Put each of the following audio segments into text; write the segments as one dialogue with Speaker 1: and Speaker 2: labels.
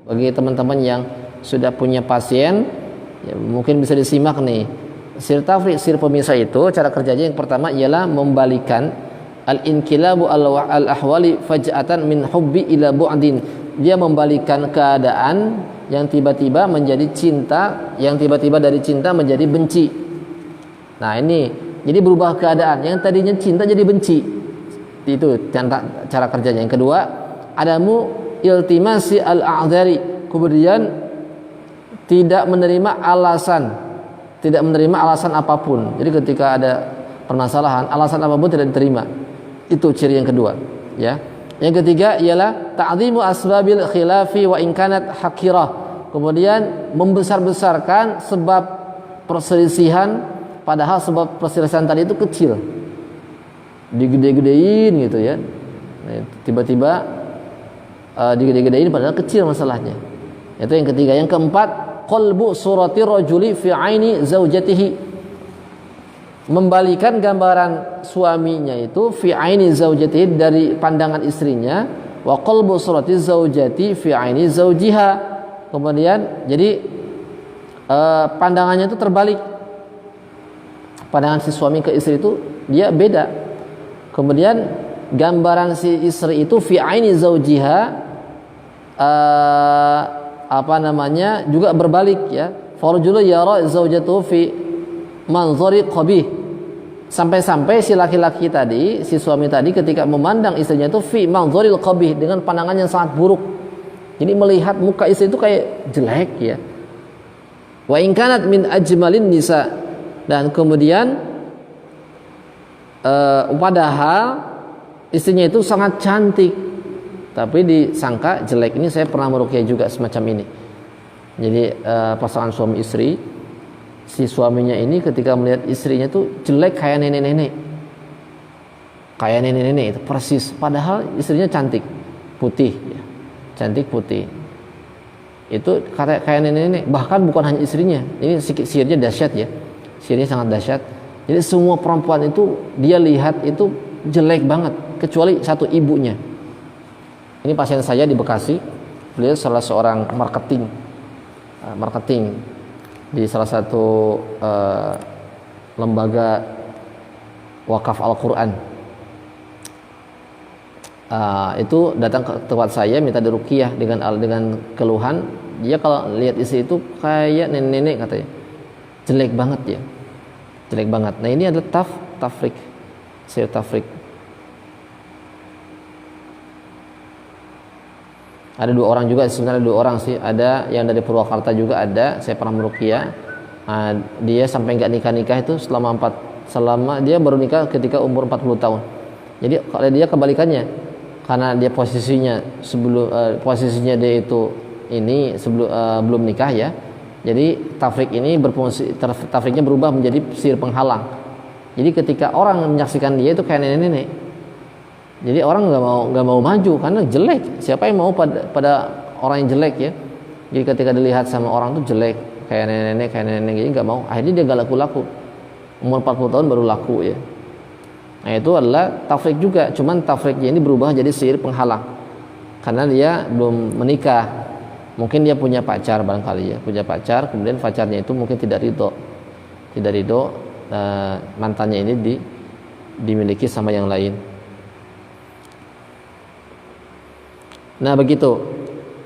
Speaker 1: Bagi teman-teman yang sudah punya pasien, ya, mungkin bisa disimak nih. Sihir tafriq, sihir pemisah itu cara kerjanya yang pertama ialah membalikan al-inqilabu al-ahwali faj'atan min hubbi ila bu'din. Dia membalikan keadaan yang tiba-tiba menjadi cinta, yang tiba-tiba dari cinta menjadi benci. Nah, ini jadi berubah keadaan yang tadinya cinta jadi benci. Itu cara kerjanya. Yang kedua, adamu iltimasi al-a'dzari, kemudian tidak menerima alasan apapun. Jadi ketika ada permasalahan, alasan apapun tidak diterima. Itu ciri yang kedua, ya. Yang ketiga ialah ta'dhimu asbabil khilafi wa in kanat haqirah. Kemudian membesar-besarkan sebab perselisihan, padahal sebab perselisihan tadi itu kecil. Digede-gedein gitu ya. Tiba-tiba digede-gedein padahal kecil masalahnya. Itu yang ketiga. Yang keempat, qalbu surati rajuli fi aini zaujatihi. Membalikan gambaran suaminya itu fi aini zaujatihi, dari pandangan istrinya, wa qalbu surati zaujati fi aini zaujiha. Kemudian jadi pandangannya itu terbalik. Pandangan si suami ke istri itu dia beda. Kemudian gambaran si istri itu fi aini zaujiha juga berbalik, ya. Farjulu yara zaujatuhu fi manzari qabih. Sampai-sampai si laki-laki tadi, si suami tadi ketika memandang istrinya itu fi manzaril qabih, dengan pandangan yang sangat buruk. Jadi melihat muka istri itu kayak jelek, ya. Wa in kanat min ajmalin nisa, dan kemudian padahal istrinya itu sangat cantik, tapi disangka jelek. Ini saya pernah meruqyah juga semacam ini. Jadi pasangan suami istri, si suaminya ini ketika melihat istrinya itu jelek kayak nenek-nenek, itu persis. Padahal istrinya cantik, putih, ya. Cantik putih. Itu kayak nenek-nenek. Bahkan bukan hanya istrinya. Ini sihirnya dahsyat, ya. Sihirnya sangat dahsyat. Jadi semua perempuan itu dia lihat itu jelek banget, kecuali satu, ibunya. Ini pasien saya di Bekasi. Beliau salah seorang marketing di salah satu lembaga wakaf Al-Quran. Itu datang ke tempat saya minta diruqyah dengan keluhan. Dia kalau lihat istri itu kayak nenek-nenek katanya, jelek banget, ya, jelek banget. Nah, ini adalah tafriq, sihir tafriq. Ada dua orang juga, sebenarnya dua orang sih. Ada yang dari Purwakarta juga ada, saya pernah meruqyah. Dia sampai nggak nikah itu selama dia baru nikah ketika umur 40 tahun. Jadi kalau dia kebalikannya, karena dia posisinya dia itu ini belum nikah, ya. Jadi tafriq ini tafriqnya berubah menjadi sihir penghalang. Jadi ketika orang menyaksikan dia itu kayak nenek-nenek, jadi orang nggak mau maju karena jelek. Siapa yang mau pada orang yang jelek, ya? Jadi ketika dilihat sama orang tuh jelek, kayak nenek-nenek, jadi nggak mau. Akhirnya dia nggak laku-laku. Umur 40 tahun baru laku, ya. Nah, itu adalah tafriq juga. Cuman tafriqnya ini berubah jadi sihir penghalang karena dia belum menikah. Mungkin dia punya pacar barangkali, ya. Punya pacar, kemudian pacarnya itu mungkin tidak ridho, mantannya ini dimiliki sama yang lain. Nah, begitu.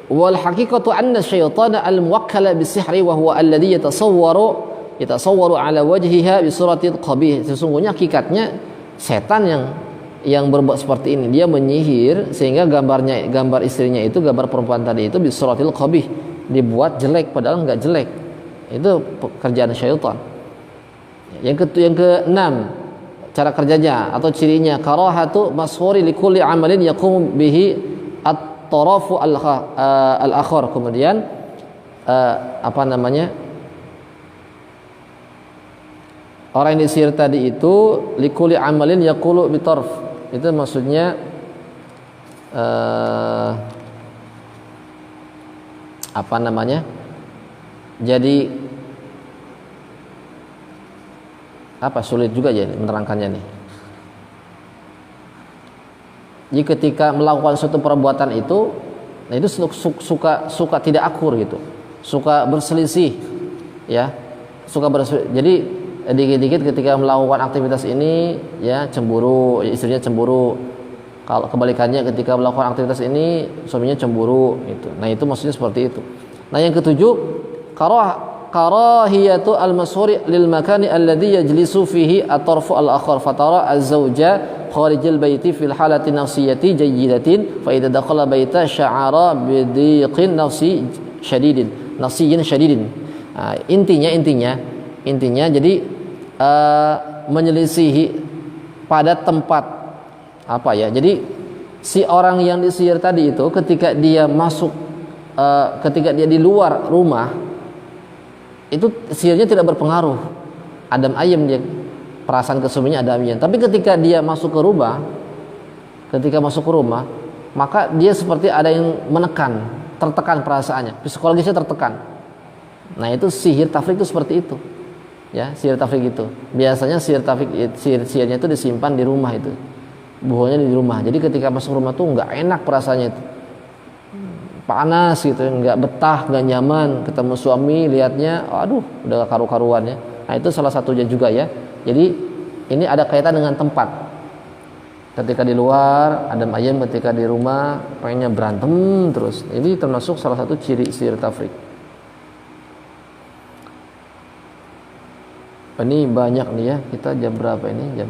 Speaker 1: Wal haqiqatu anna syaitana al-muwakkala bisihri wa huwa alladhi yatasawwaru ala wajhiha bi suratil qabih. Sesungguhnya hakikatnya setan yang berbuat seperti ini. Dia menyihir sehingga gambar istrinya itu, gambar perempuan tadi itu bi suratil qabih, dibuat jelek padahal enggak jelek. Itu pekerjaan syaitan. Yang keenam, cara kerjanya atau cirinya, karahatu mashuri likulli amalin yaqumu bihi at-tarafu al-akhar. Kemudian orang yang disihir tadi itu likulli amalin yaqulu bitarf. Itu maksudnya jadi sulit juga ya menerangkannya nih. Jadi ketika melakukan suatu perbuatan itu, Nah itu suka tidak akur gitu, suka berselisih, ya, suka berselisih. Jadi dikit-dikit ketika melakukan aktivitas ini, ya cemburu, istrinya cemburu. Kalau kebalikannya ketika melakukan aktivitas ini, suaminya cemburu, gitu. Nah itu maksudnya seperti itu. Nah yang ketujuh, karahiyatu al-mashuri lil makani alladhi yajlisu fihi at-tarfu al-akhar fatara az-zawja kharijal baiti fil halati nafsiyati jayyidatin fa idza dakhala baita sya'ara bidiqin nafsiyyin syadidin. Nah, intinya jadi menyelisihi pada tempat apa ya? Jadi si orang yang disihir tadi itu ketika dia masuk ketika dia di luar rumah itu sihirnya tidak berpengaruh. Adem ayem dia, perasaan ke suaminya adem ayem. Tapi ketika dia masuk ke rumah, maka dia seperti ada yang menekan, tertekan perasaannya, psikologisnya tertekan. Nah, itu sihir tafrik itu seperti itu. Ya, sihir tafrik itu. Biasanya sihirnya itu disimpan di rumah itu. Buahnya di rumah. Jadi ketika masuk rumah tuh nggak enak perasaannya itu. Panas gitu, nggak betah, nggak nyaman, ketemu suami lihatnya, aduh udah karu-karuan ya. Nah itu salah satunya juga ya. Jadi ini ada kaitan dengan tempat. Ketika di luar adem ayem, ketika di rumah pengennya berantem terus. Ini termasuk salah satu ciri sihir tafrik. Ini banyak nih ya. Kita jam berapa ini? Jam